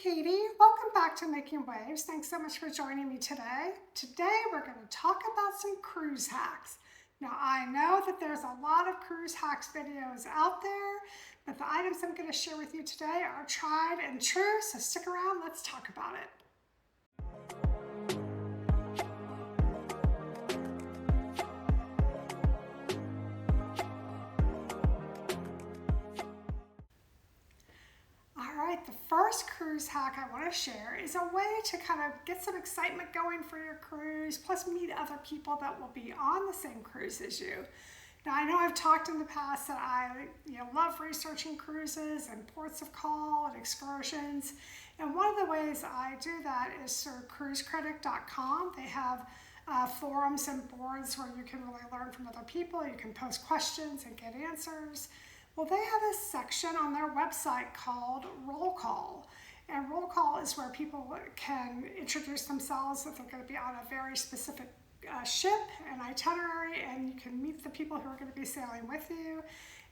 Katie. Welcome back to Making Waves. Thanks so much for joining me today. Today we're going to talk about some cruise hacks. Now I know that there's a lot of cruise hacks videos out there, but the items I'm going to share with you today are tried and true, so stick around, let's talk about it. The first cruise hack I want to share is a way to kind of get some excitement going for your cruise, plus meet other people that will be on the same cruise as you. Now I know I've talked in the past that I love researching cruises and ports of call and excursions, and one of the ways I do that is through cruisecritic.com. They have forums and boards where you can really learn from other people. You can post questions and get answers. Well, they have a section on their website called Roll Call. And Roll Call is where people can introduce themselves if they're going to be on a very specific ship and itinerary, and you can meet the people who are going to be sailing with you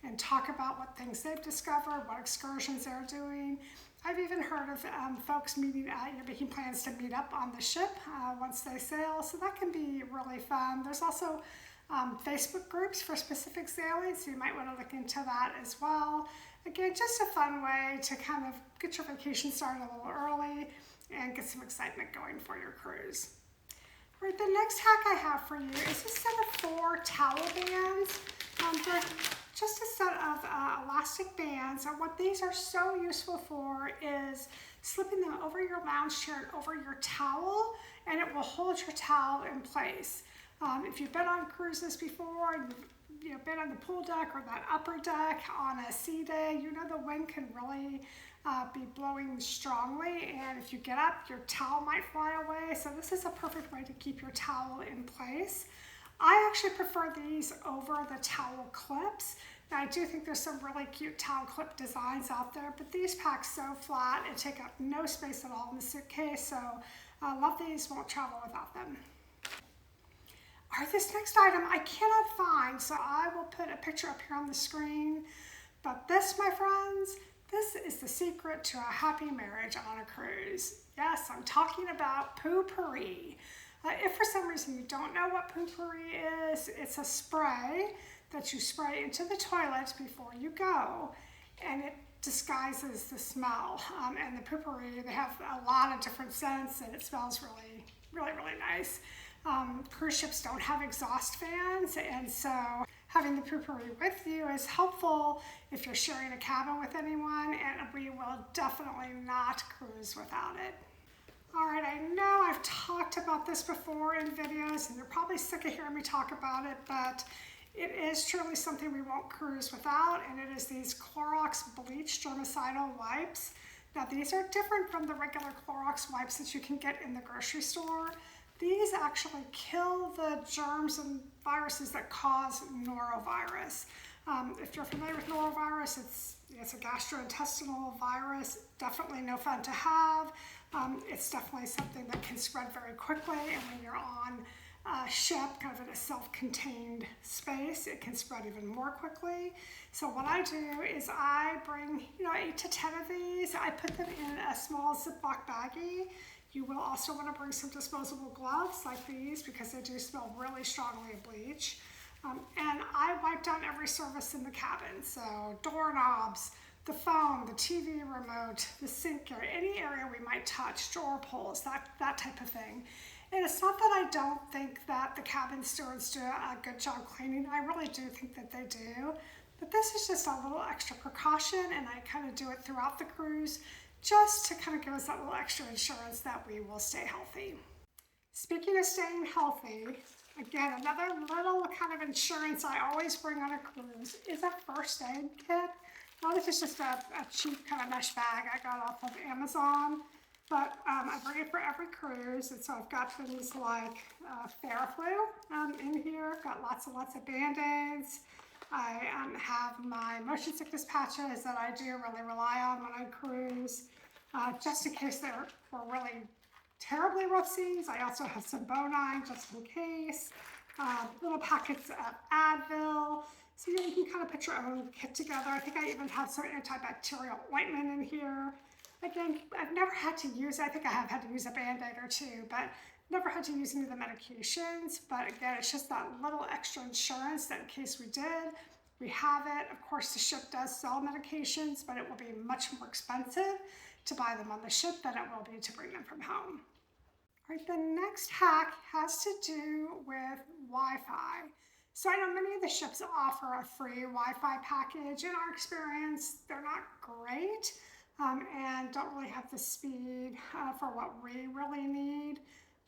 and talk about what things they've discovered, what excursions they're doing. I've even heard of folks making plans to meet up on the ship once they sail, so that can be really fun. There's also Facebook groups for specific sailings, so you might want to look into that as well. Again, just a fun way to kind of get your vacation started a little early and get some excitement going for your cruise. All right, the next hack I have for you is a set of 4 towel bands. They're just a set of elastic bands, and what these are so useful for is slipping them over your lounge chair and over your towel, and it will hold your towel in place. If you've been on cruises before and you've been on the pool deck or that upper deck on a sea day, you know the wind can really be blowing strongly, and if you get up, your towel might fly away. So this is a perfect way to keep your towel in place. I actually prefer these over the towel clips. Now I do think there's some really cute towel clip designs out there, but these pack so flat and take up no space at all in the suitcase, so I love these, won't travel without them. All right, this next item I cannot find, so I will put a picture up here on the screen. But this, my friends, this is the secret to a happy marriage on a cruise. Yes, I'm talking about Poo-Pourri. If for some reason you don't know what Poo-Pourri is, it's a spray that you spray into the toilet before you go, and it disguises the smell. And the Poo-Pourri, they have a lot of different scents, and it smells really, really, really nice. Cruise ships don't have exhaust fans, and so having the Poo-Pourri with you is helpful if you're sharing a cabin with anyone, and we will definitely not cruise without it. All right, I know I've talked about this before in videos, and you're probably sick of hearing me talk about it, but it is truly something we won't cruise without, and it is these Clorox bleach germicidal wipes. Now, these are different from the regular Clorox wipes that you can get in the grocery store. These actually kill the germs and viruses that cause norovirus. If you're familiar with norovirus, it's a gastrointestinal virus, definitely no fun to have. It's definitely something that can spread very quickly, and when you're on a ship, kind of in a self-contained space, it can spread even more quickly. So what I do is I bring 8 to 10 of these. I put them in a small Ziploc baggie. You will also want to bring some disposable gloves like these because they do smell really strongly of bleach. And I wipe down every surface in the cabin. So doorknobs, the phone, the TV remote, the sink area, any area we might touch, drawer pulls, that type of thing. And it's not that I don't think that the cabin stewards do a good job cleaning. I really do think that they do. But this is just a little extra precaution, and I kind of do it throughout the cruise, just to kind of give us that little extra insurance that we will stay healthy. Speaking of staying healthy, again, another little kind of insurance I always bring on a cruise is a first aid kit. Now this is just a cheap kind of mesh bag I got off of Amazon, but I bring it for every cruise, and so I've got things like Theraflu in here. I've got lots and lots of Band-Aids. I have my motion sickness patches that I do really rely on when I cruise, just in case there were really terribly rough seas. I also have some Bonine just in case, little packets of Advil. So you can kind of put your own kit together. I think I even have some antibacterial ointment in here. Again, I've never had to use, I think I have had to use a Band-Aid or two, but never had to use any of the medications. But again, it's just that little extra insurance that in case we did, we have it. Of course, the ship does sell medications, but it will be much more expensive to buy them on the ship than it will be to bring them from home. All right, the next hack has to do with Wi-Fi. So I know many of the ships offer a free Wi-Fi package. In our experience, they're not great and don't really have the speed for what we really need.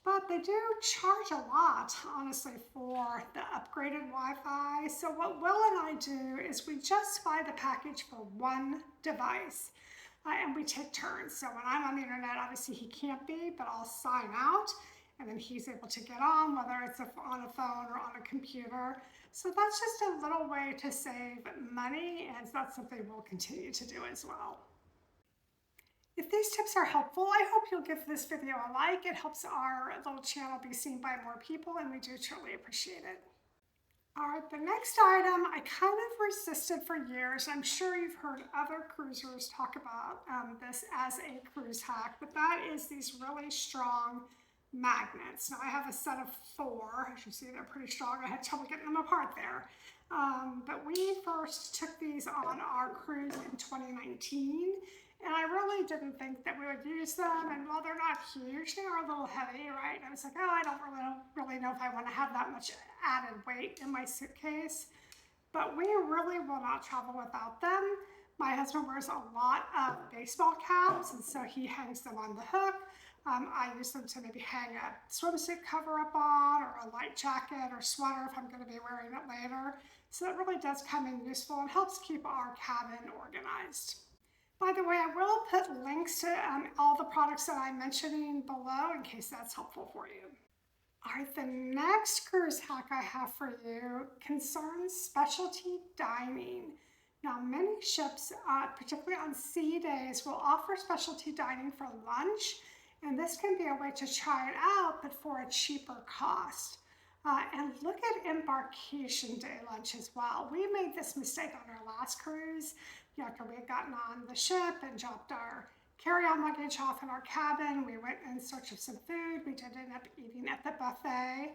But they do charge a lot, honestly, for the upgraded Wi-Fi. So what Will and I do is we just buy the package for one device. And we take turns. So when I'm on the internet, obviously he can't be, but I'll sign out and then he's able to get on, whether it's on a phone or on a computer. So that's just a little way to save money, and that's something we'll continue to do as well. If these tips are helpful, I hope you'll give this video a like. It helps our little channel be seen by more people, and we do truly appreciate it. All right, the next item I kind of resisted for years. I'm sure you've heard other cruisers talk about this as a cruise hack, but that is these really strong magnets. Now I have a set of 4. As you see, they're pretty strong. I had trouble getting them apart there. But we first took these on our cruise in 2019. And I really didn't think that we would use them. And while they're not huge, they are a little heavy, right? I was like, oh, I don't really know if I want to have that much added weight in my suitcase. But we really will not travel without them. My husband wears a lot of baseball caps, and so he hangs them on the hook. I use them to maybe hang a swimsuit cover up on, or a light jacket or sweater if I'm going to be wearing it later. So it really does come in useful and helps keep our cabin organized. By the way, I will put links to all the products that I'm mentioning below in case that's helpful for you. All right, the next cruise hack I have for you concerns specialty dining. Now, many ships, particularly on sea days, will offer specialty dining for lunch, and this can be a way to try it out, but for a cheaper cost. And look at embarkation day lunch as well. We made this mistake on our last cruise. After we had gotten on the ship and dropped our carry-on luggage off in our cabin, we went in search of some food. We did end up eating at the buffet,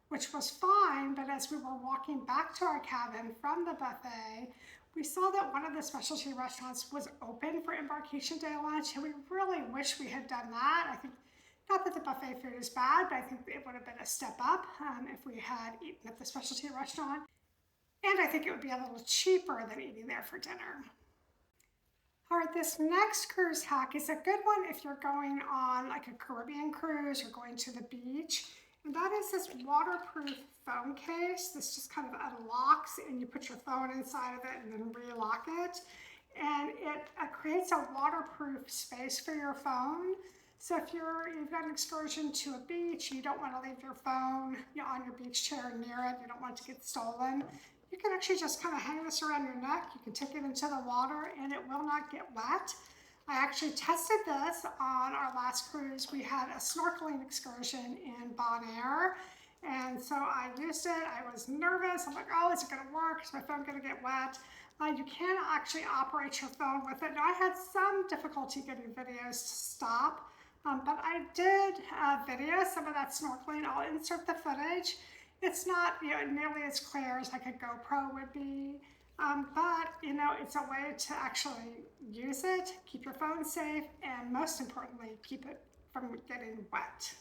which was fine, but as we were walking back to our cabin from the buffet, we saw that one of the specialty restaurants was open for embarkation day lunch, and we really wish we had done that. I think, not that the buffet food is bad, but I think it would have been a step up if we had eaten at the specialty restaurant. And I think it would be a little cheaper than eating there for dinner. All right, this next cruise hack is a good one if you're going on like a Caribbean cruise or going to the beach. And that is this waterproof phone case. This just kind of unlocks and you put your phone inside of it and then relock it. And it creates a waterproof space for your phone. So if you've got an excursion to a beach, you don't want to leave your phone on your beach chair near it, you don't want it to get stolen, you can actually just kind of hang this around your neck. You can take it into the water and it will not get wet. I actually tested this on our last cruise. We had a snorkeling excursion in Bonaire. And so I used it. I was nervous. I'm like, oh, is it going to work? Is my phone going to get wet? You can actually operate your phone with it. Now, I had some difficulty getting videos to stop, but I did video some of that snorkeling. I'll insert the footage. It's not nearly as clear as like a GoPro would be, but it's a way to actually use it, keep your phone safe, and most importantly, keep it from getting wet.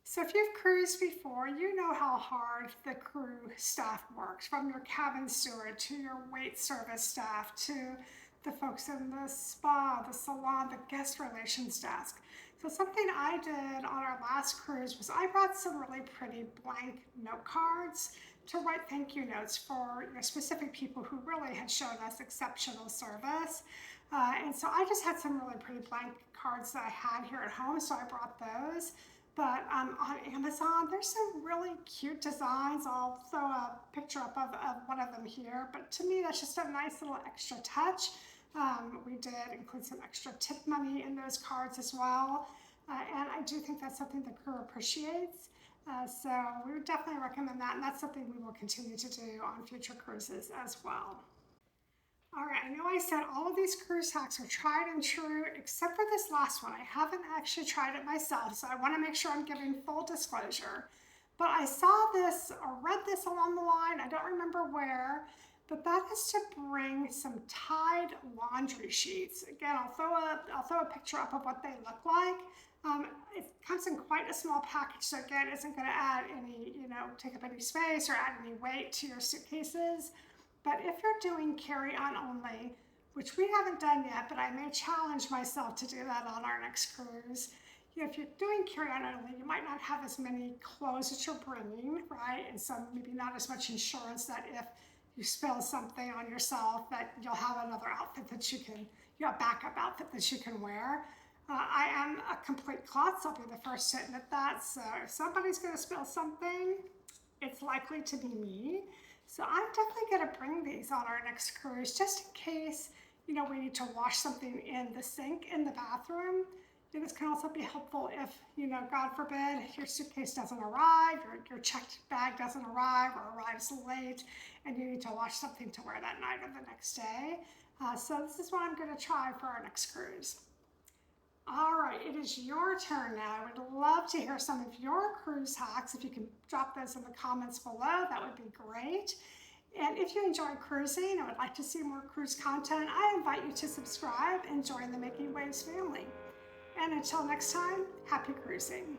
So if you've cruised before, you know how hard the crew staff works, from your cabin steward to your wait service staff to the folks in the spa, the salon, the guest relations desk. So something I did on our last cruise was I brought some really pretty blank note cards to write thank you notes for specific people who really had shown us exceptional service. And so I just had some really pretty blank cards that I had here at home, so I brought those. But on Amazon, there's some really cute designs. I'll throw a picture up of one of them here. But to me, that's just a nice little extra touch. We did include some extra tip money in those cards as well. And I do think that's something the crew appreciates. So we would definitely recommend that. And that's something we will continue to do on future cruises as well. All right, I know I said all of these cruise hacks are tried and true, except for this last one. I haven't actually tried it myself, so I want to make sure I'm giving full disclosure. But I saw this or read this along the line, I don't remember where, but that is to bring some Tide laundry sheets. Again, I'll throw a picture up of what they look like. It comes in quite a small package, so again, it isn't going to add any, take up any space or add any weight to your suitcases. But if you're doing carry-on only, which we haven't done yet, but I may challenge myself to do that on our next cruise. If you're doing carry-on only, you might not have as many clothes that you're bringing, right? And so maybe not as much insurance that if you spill something on yourself that you'll have another outfit that backup outfit that you can wear. I am a complete klutz, I'll be the first to admit that. So if somebody's gonna spill something, it's likely to be me. So I'm definitely gonna bring these on our next cruise just in case, we need to wash something in the sink in the bathroom. This can also be helpful if, God forbid, your suitcase doesn't arrive, your checked bag doesn't arrive or arrives late, and you need to wash something to wear that night or the next day. So this is what I'm gonna try for our next cruise. All right, it is your turn now. I would love to hear some of your cruise hacks. If you can drop those in the comments below, that would be great. And if you enjoy cruising and would like to see more cruise content, I invite you to subscribe and join the Making Waves family. And until next time, happy cruising.